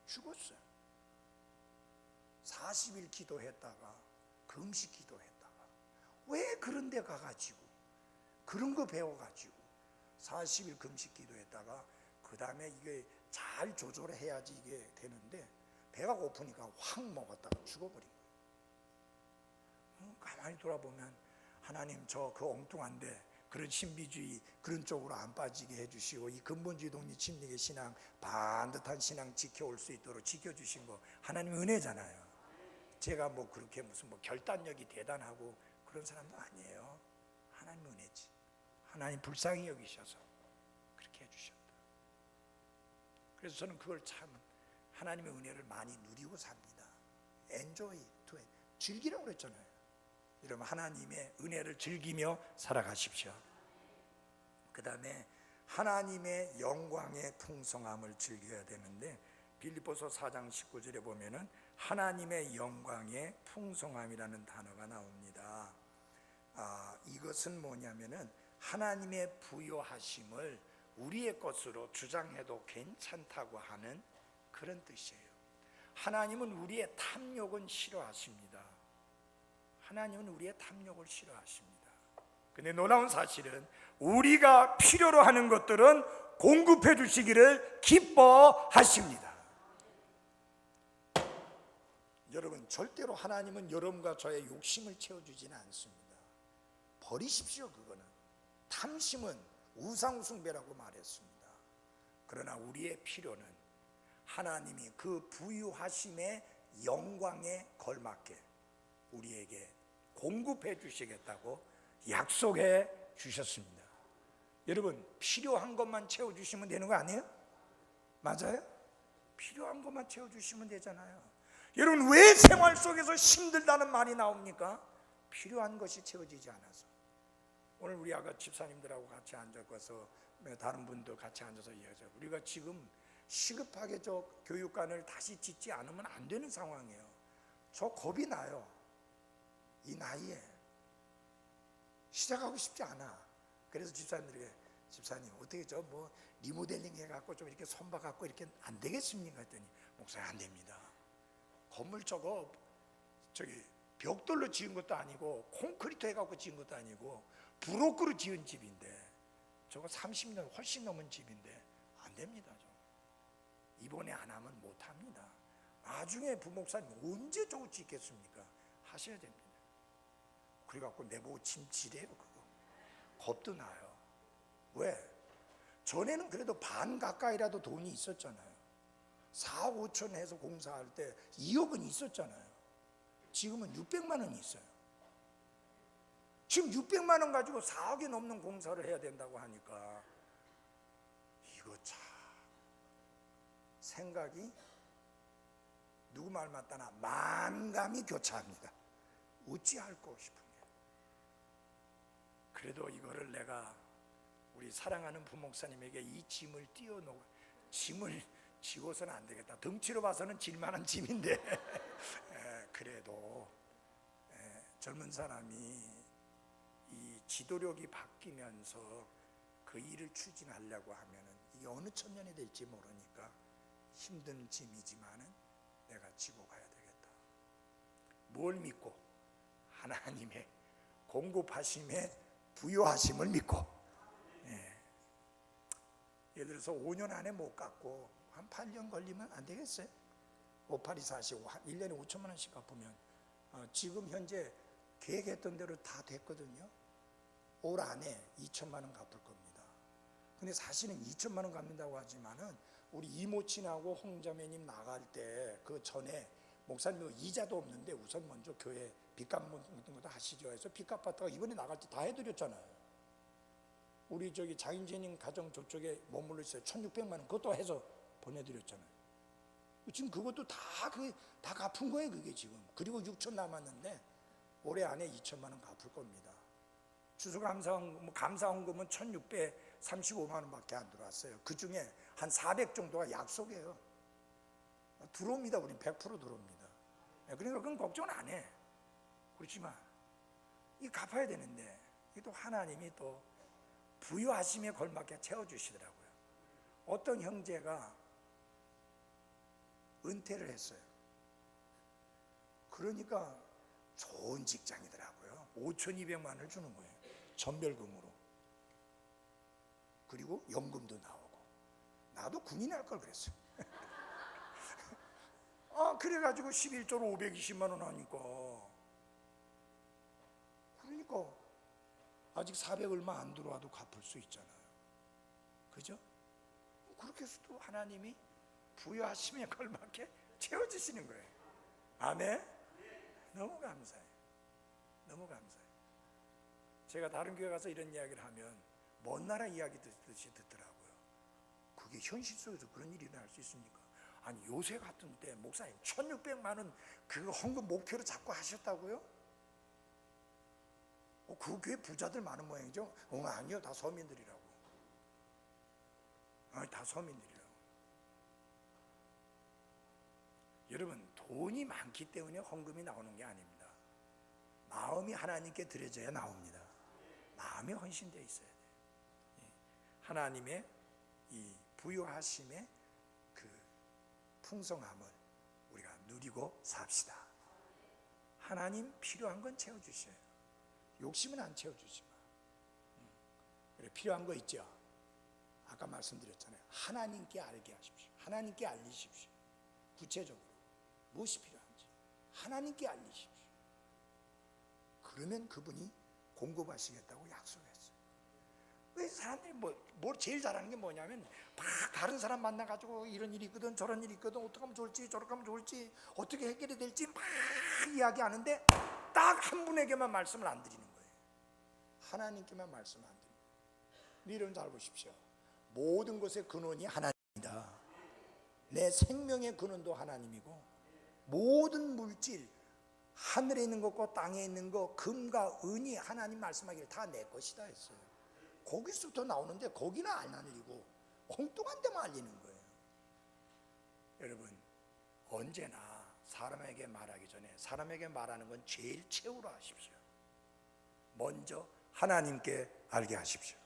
죽었어요. 40일 기도했다가 금식 기도했다가, 왜 그런 데 가가지고 그런 거 배워가지고 40일 금식 기도했다가 그 다음에 이게 잘 조절해야지 이게 되는데 배가 고프니까 확 먹었다가 죽어버린 거예요. 가만히 돌아보면 하나님 저 그 엉뚱한데 그런 신비주의 그런 쪽으로 안 빠지게 해주시고 이 근본주의 독립 침략의 신앙, 반듯한 신앙 지켜올 수 있도록 지켜주신 거 하나님 은혜잖아요. 제가 뭐 그렇게 무슨 뭐 결단력이 대단하고 그런 사람도 아니에요. 하나님 은혜지. 하나님 불쌍히 여기셔서 그렇게 해주셨다. 그래서 저는 그걸 참 하나님의 은혜를 많이 누리고 삽니다. 엔조이, 즐기라고 그랬잖아요. 여러분 하나님의 은혜를 즐기며 살아가십시오. 그 다음에 하나님의 영광의 풍성함을 즐겨야 되는데, 빌립보서 4장 19절에 보면은 하나님의 영광의 풍성함이라는 단어가 나옵니다. 이것은 뭐냐면은 하나님의 부요하심을 우리의 것으로 주장해도 괜찮다고 하는 그런 뜻이에요. 하나님은 우리의 탐욕은 싫어하십니다. 하나님은 우리의 탐욕을 싫어하십니다. 근데 놀라운 사실은 우리가 필요로 하는 것들은 공급해 주시기를 기뻐하십니다. 여러분 절대로 하나님은 여러분과 저의 욕심을 채워주지는 않습니다. 버리십시오. 그거는 탐심은 우상숭배라고 말했습니다. 그러나 우리의 필요는 하나님이 그 부유하심의 영광에 걸맞게 우리에게 공급해 주시겠다고 약속해 주셨습니다. 여러분 필요한 것만 채워주시면 되는 거 아니에요? 맞아요? 필요한 것만 채워주시면 되잖아요. 여러분 왜 생활 속에서 힘들다는 말이 나옵니까? 필요한 것이 채워지지 않아서. 오늘 우리 아까 집사님들하고 같이 앉아서 다른 분도 같이 앉아서 이야기하죠. 우리가 지금 시급하게 저 교육관을 다시 짓지 않으면 안 되는 상황이에요. 저 겁이 나요. 이 나이에 시작하고 싶지 않아. 그래서 집사님들에게 집사님 어떻게 저 뭐 리모델링 해갖고 좀 이렇게 선박갖고 이렇게 안 되겠습니까? 했더니 목사님 안 됩니다. 건물 저기 벽돌로 지은 것도 아니고 콘크리트 해갖고 지은 것도 아니고 브로크로 지은 집인데 저거 30년 훨씬 넘은 집인데 안 됩니다. 이번에 안 하면 못 합니다. 나중에 부목사님 언제 저거 짓겠습니까? 하셔야 됩니다. 그래갖고 내보고 짐지래요. 그거 겁도 나요. 왜? 전에는 그래도 반 가까이라도 돈이 있었잖아요. 4억 5천 해서 공사할 때 2억은 있었잖아요. 지금은 600만 원이 있어요. 지금 600만 원 가지고 4억이 넘는 공사를 해야 된다고 하니까 이거 참 생각이 누구 말 맞다나 만감이 교차합니다. 어찌할꼬 싶은 게. 그래도 이거를 내가 우리 사랑하는 부목사님에게 이 짐을 띄워놓고 짐을 지고서는 안 되겠다. 덩치로 봐서는 질만한 짐인데 그래도 젊은 사람이 이 지도력이 바뀌면서 그 일을 추진하려고 하면은 이게 어느 천년이 될지 모르니까 힘든 짐이지만은 내가 지고 가야 되겠다. 뭘 믿고? 하나님의 공급하심에 부요하심을 믿고. 예를 들어서 5년 안에 못 갚고 한 8년 걸리면 안 되겠어요? 582 45 1년에 5천만 원씩 갚으면 지금 현재 계획했던 대로 다 됐거든요. 올 안에 2천만 원 갚을 겁니다. 근데 사실은 2천만 원 갚는다고 하지만은 우리 이모친하고 홍자매님 나갈 때 그 전에 목사님 이자도 없는데 우선 먼저 교회 빚값 같은 것도 하시죠 해서 빚 갚았다가 이번에 나갈 때 다 해드렸잖아요. 우리 저기 장인재님 가정 저쪽에 머물러 있어요. 1,600만 원 그것도 해서 보내드렸잖아요. 지금 그것도 다 갚은 거예요 그게 지금. 그리고 6천 남았는데 올해 안에 2천만 원 갚을 겁니다. 감사헌금은 1,635만 원밖에 안 들어왔어요. 그 중에 한 400 정도가 약속이에요. 들어옵니다. 우린 100% 들어옵니다. 그러니까 그건 걱정 안 해. 그렇지만 이 갚아야 되는데 이게 또 하나님이 또 부유하심에 걸맞게 채워주시더라고요. 어떤 형제가 은퇴를 했어요. 그러니까 좋은 직장이더라고요. 5,200만 원을 주는 거예요. 전별금으로. 그리고 연금도 나오고. 나도 군인 할 걸 그랬어요. 그래가지고 11조로 520만 원 하니까. 그러니까 아직 400 얼마 안 들어와도 갚을 수 있잖아요. 그죠? 그렇게 해서도 하나님이 부여하심에 걸맞게 채워주시는 거예요. 아멘? 너무 감사해요. 너무 감사해요. 제가 다른 교회 가서 이런 이야기를 하면 먼 나라 이야기 듣듯이 듣더라고요. 그게 현실 속에서 그런 일이 일어날 수 있습니까? 아니 요새 같은 때 목사님 1,600만 원 그 헌금 목표로 자꾸 하셨다고요? 그 교회 부자들 많은 모양이죠? 아니요, 다 서민들이라고. 다 서민들이라고. 여러분, 돈이 많기 때문에 헌금이 나오는 게 아닙니다. 마음이 하나님께 드려져야 나옵니다. 마음이 헌신되어 있어야 돼요. 하나님의 이 부유하심의 그 풍성함을 우리가 누리고 삽시다. 하나님 필요한 건 채워주셔요. 욕심은 안 채워주지만. 그래, 필요한 거 있죠. 아까 말씀드렸잖아요. 하나님께 알게 하십시오. 하나님께 알리십시오. 구체적으로 무엇이 필요한지 하나님께 알리십시오. 그러면 그분이 공급하시겠다고 약속했어요. 왜 사람들이 뭘 제일 잘하는 게 뭐냐면 막 다른 사람 만나가지고 이런 일이 있거든 저런 일이 있거든 어떻게 하면 좋을지 저렇게 하면 좋을지 어떻게 해결이 될지 막 이야기하는데 딱 한 분에게만 말씀을 안 드리는 거예요. 하나님께만 말씀 안 드립니다. 여러분 잘 보십시오. 모든 것의 근원이 하나님입니다. 내 생명의 근원도 하나님이고 모든 물질 하늘에 있는 것과 땅에 있는 것 금과 은이 하나님 말씀하기를 다 내 것이다 했어요. 거기서부터 나오는데 거기는 안 알리고 엉뚱한 데만 알리는 거예요. 여러분 언제나 사람에게 말하기 전에 사람에게 말하는 건 제일 최후로 하십시오. 먼저 하나님께 알게 하십시오.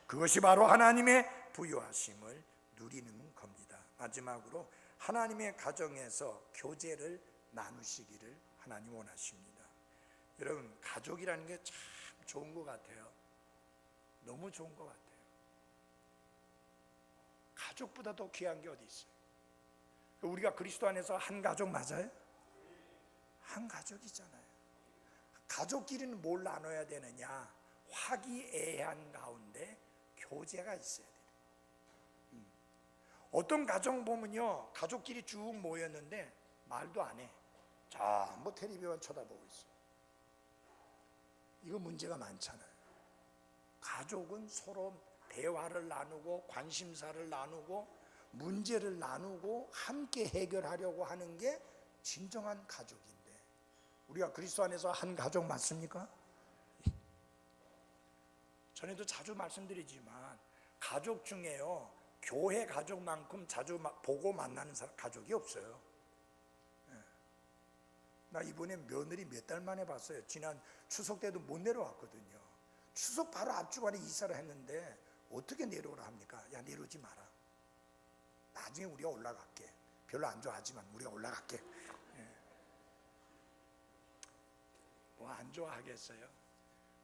그것이 바로 하나님의 부유하심을 누리는 겁니다. 마지막으로 하나님의 가정에서 교제를 나누시기를 하나님 원하십니다. 여러분 가족이라는 게 참 좋은 것 같아요. 너무 좋은 것 같아요. 가족보다 더 귀한 게 어디 있어요? 우리가 그리스도 안에서 한 가족 맞아요? 한 가족이잖아요. 가족끼리는 뭘 나눠야 되느냐? 화기애애한 가운데 교제가 있어야 돼요. 어떤 가정 보면요 가족끼리 쭉 모였는데 말도 안 해. 자, 뭐 텔레비전 쳐다보고 있어. 이거 문제가 많잖아요. 가족은 서로 대화를 나누고 관심사를 나누고 문제를 나누고 함께 해결하려고 하는 게 진정한 가족인데 우리가 그리스도 안에서 한 가족 맞습니까? 전에도 자주 말씀드리지만 가족 중에요 교회 가족만큼 자주 보고 만나는 가족이 없어요. 나 이번에 며느리 몇 달 만에 봤어요. 지난 추석 때도 못 내려왔거든요. 추석 바로 앞주간에 이사를 했는데 어떻게 내려오라 합니까? 야, 내려오지 마라. 나중에 우리가 올라갈게. 별로 안 좋아하지만 우리가 올라갈게. 뭐 안 좋아하겠어요?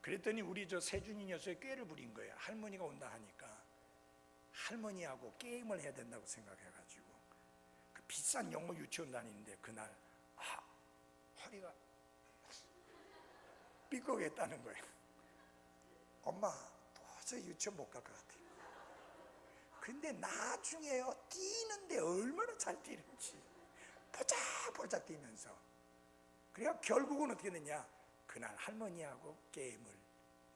그랬더니 우리 저 세준이 녀석이 꾀를 부린 거예요. 할머니가 온다 하니까 할머니하고 게임을 해야 된다고 생각해가지고 그 비싼 영어 유치원 다니는데 그날 허리가 삐걱했다는 거예요. 엄마 도저히 유치원 못 갈 것 같아요. 근데 나중에요 뛰는데 얼마나 잘 뛰는지 보자보자 뛰면서 그래야 결국은 어떻게 됐냐, 그날 할머니하고 게임을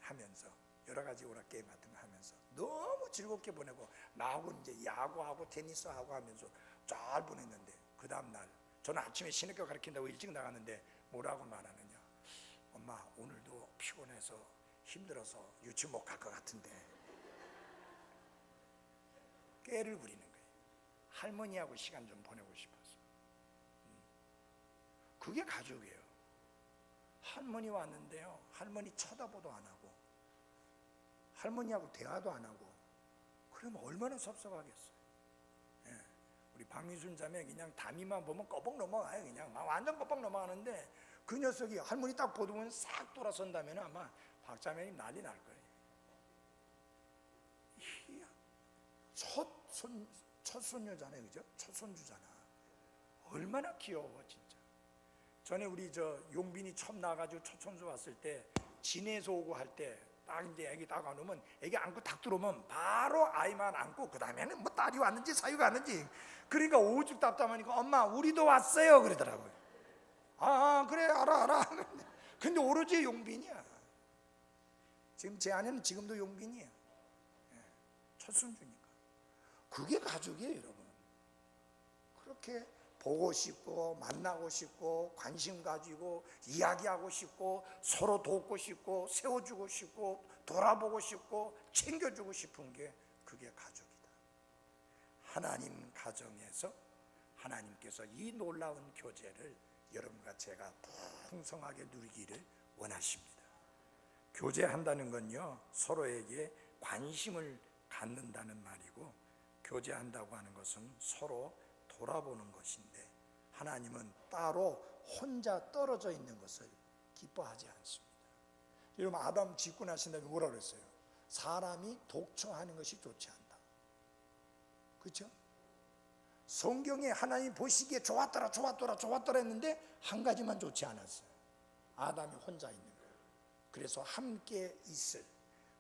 하면서 여러 가지 오락 게임 같은 거 하면서 너무 즐겁게 보내고 나하고 이제 야구하고 테니스하고 하면서 잘 보냈는데 그 다음날 저는 아침에 신학교 가르친다고 일찍 나갔는데 뭐라고 말하느냐, 엄마 오늘도 피곤해서 힘들어서 유치원 못 갈 것 같은데. 꾀를 부리는 거예요. 할머니하고 시간 좀 보내고 싶어서. 그게 가족이에요. 할머니 왔는데요, 할머니 쳐다보도 안 하고 할머니하고 대화도 안 하고 그러면 얼마나 섭섭하겠어요. 우리 박미순 자매 그냥 담이만 보면 꺼벅 넘어가요. 그냥 막 완전 꺼벅 넘어가는데 그 녀석이 할머니 딱 보더면 싹 돌아선다면 아마 박 자매님 난리 날 거예요. 첫 손녀잖아요, 그죠? 첫 손주잖아. 얼마나 귀여워 진짜. 전에 우리 저 용빈이 처음 나가지고 첫 손주 왔을 때 진에서 오고 할 때 딱 이제 애기 딱 안오면 애기 안고 딱 들어오면 바로 아이만 안고 그 다음에는 뭐 딸이 왔는지 사유가 왔는지 그러니까 오죽 답답하니까 엄마 우리도 왔어요 그러더라고요. 그래 알아. 근데 오로지 용빈이야. 지금 제 아내는 지금도 용빈이에요. 첫 손주니까. 그게 가족이에요, 여러분. 그렇게 보고 싶고 만나고 싶고 관심 가지고 이야기하고 싶고 서로 돕고 싶고 세워주고 싶고 돌아보고 싶고 챙겨주고 싶은 게 그게 가족이다. 하나님 가정에서 하나님께서 이 놀라운 교제를 여러분과 제가 풍성하게 누리기를 원하십니다. 교제한다는 건요, 서로에게 관심을 갖는다는 말이고, 교제한다고 하는 것은 서로 돌아보는 것인데, 하나님은 따로 혼자 떨어져 있는 것을 기뻐하지 않습니다. 여러분, 아담 짓고 나신 다음에 뭐라 그랬어요? 사람이 독처하는 것이 좋지 않다. 그렇죠? 성경에 하나님 보시기에 좋았더라 했는데 한 가지만 좋지 않았어요. 아담이 혼자 있는 거예요. 그래서 함께 있을,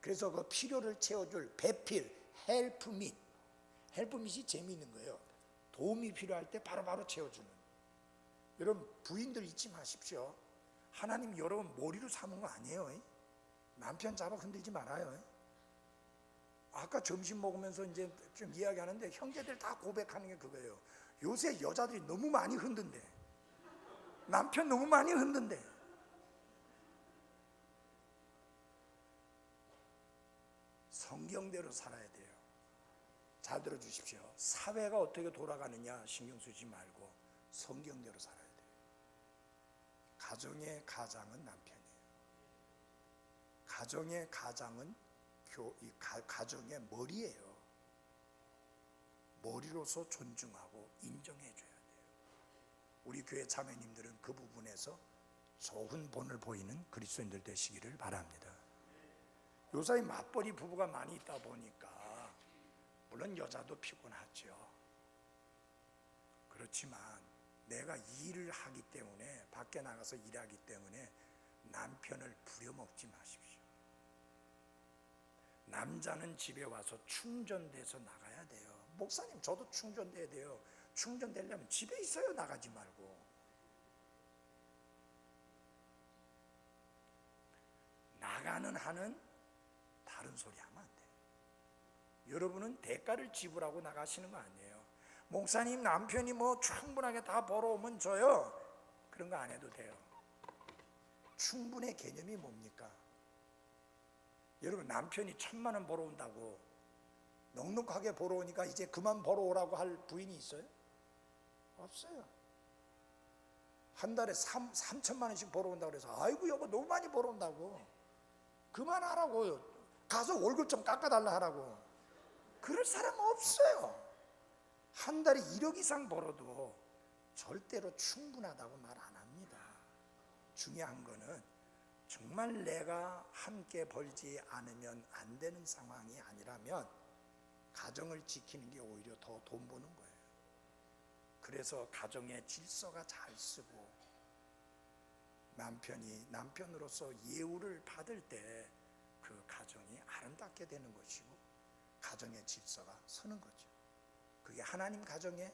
그래서 그 필요를 채워줄 배필, 헬프밋이 재미있는 거예요. 도움이 필요할 때 바로바로 채워주는. 여러분, 부인들 잊지 마십시오. 하나님 여러분 머리로 삼은 거 아니에요. 남편 잡아 흔들지 말아요. 아까 점심 먹으면서 이제 좀 이야기하는데 형제들 다 고백하는 게 그거예요. 요새 여자들이 너무 많이 흔든대. 남편 너무 많이 흔든대. 성경대로 살아야 돼요. 잘 들어주십시오. 사회가 어떻게 돌아가느냐 신경 쓰지 말고 성경대로 살아야 돼요. 가정의 가장은 남편이에요. 가정의 가장은 가정의 머리예요. 머리로서 존중하고 인정해줘야 돼요. 우리 교회 자매님들은 그 부분에서 좋은 본을 보이는 그리스도인들 되시기를 바랍니다. 요사이 맞벌이 부부가 많이 있다 보니까 물론 여자도 피곤하죠. 그렇지만 내가 일을 하기 때문에, 밖에 나가서 일하기 때문에 남편을 부려먹지 마십시오. 남자는 집에 와서 충전돼서 나가야 돼요. 목사님 저도 충전돼야 돼요. 충전되려면 집에 있어요. 나가지 말고. 나가는 한은 다른 소리 하면 안 돼요. 여러분은 대가를 지불하고 나가시는 거 아니에요. 목사님 남편이 뭐 충분하게 다 벌어오면 줘요. 그런 거 안 해도 돼요. 충분의 개념이 뭡니까? 여러분 남편이 1,000만 원 벌어온다고 넉넉하게 벌어오니까 이제 그만 벌어오라고 할 부인이 있어요? 없어요. 한 달에 3천만 원씩 벌어온다고 그래서 아이고 여보 너무 많이 벌어온다고 그만하라고, 가서 월급 좀 깎아달라 하라고, 그럴 사람 없어요. 한 달에 1억 이상 벌어도 절대로 충분하다고 말 안 합니다. 중요한 거는 정말 내가 함께 벌지 않으면 안 되는 상황이 아니라면 가정을 지키는 게 오히려 더 돈 버는 거예요. 그래서 가정의 질서가 잘 쓰고 남편이 남편으로서 예우를 받을 때 그 가정이 아름답게 되는 것이고 가정의 질서가 서는 거죠. 그게 하나님 가정의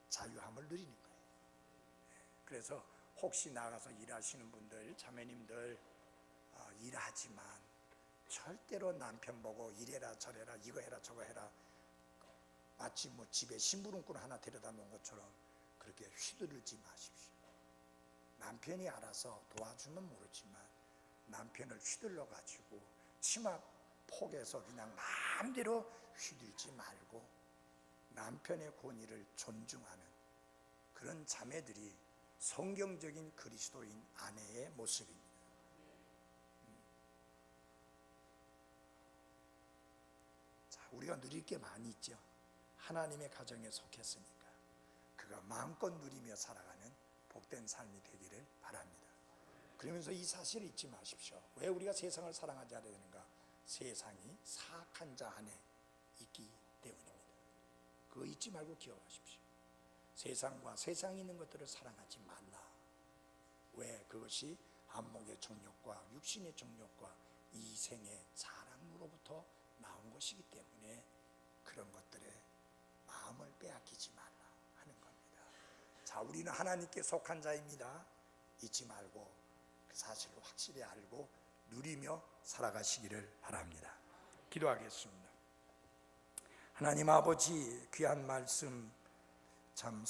자유함을 누리는 거예요. 그래서 혹시 나가서 일하시는 분들, 자매님들 일하지만 절대로 남편 보고 이래라 저래라 이거 해라 저거 해라 마치 뭐 집에 심부름꾼 하나 데려다 놓은 것처럼 그렇게 휘두르지 마십시오. 남편이 알아서 도와주면 모르지만 남편을 휘둘러 가지고 치마 폭에서 그냥 마음대로 휘둘지 말고 남편의 권위를 존중하는 그런 자매들이 성경적인 그리스도인 아내의 모습입니다. 자, 우리가 누릴 게 많이 있죠. 하나님의 가정에 속했으니까 그가 마음껏 누리며 살아가는 복된 삶이 되기를 바랍니다. 그러면서 이 사실을 잊지 마십시오. 왜 우리가 세상을 사랑하지 않아야 되는가? 세상이 사악한 자 안에 있기 때문입니다. 그거 잊지 말고 기억하십시오. 세상과 세상에 있는 것들을 사랑하지 말라. 왜? 그것이 안목의 정욕과 육신의 정욕과 이생의 자랑으로부터 나온 것이기 때문에 그런 것들에 마음을 빼앗기지 말라 하는 겁니다. 자, 우리는 하나님께 속한 자입니다. 잊지 말고 그 사실을 확실히 알고 누리며 살아가시기를 바랍니다. 기도하겠습니다. 하나님 아버지, 귀한 말씀 참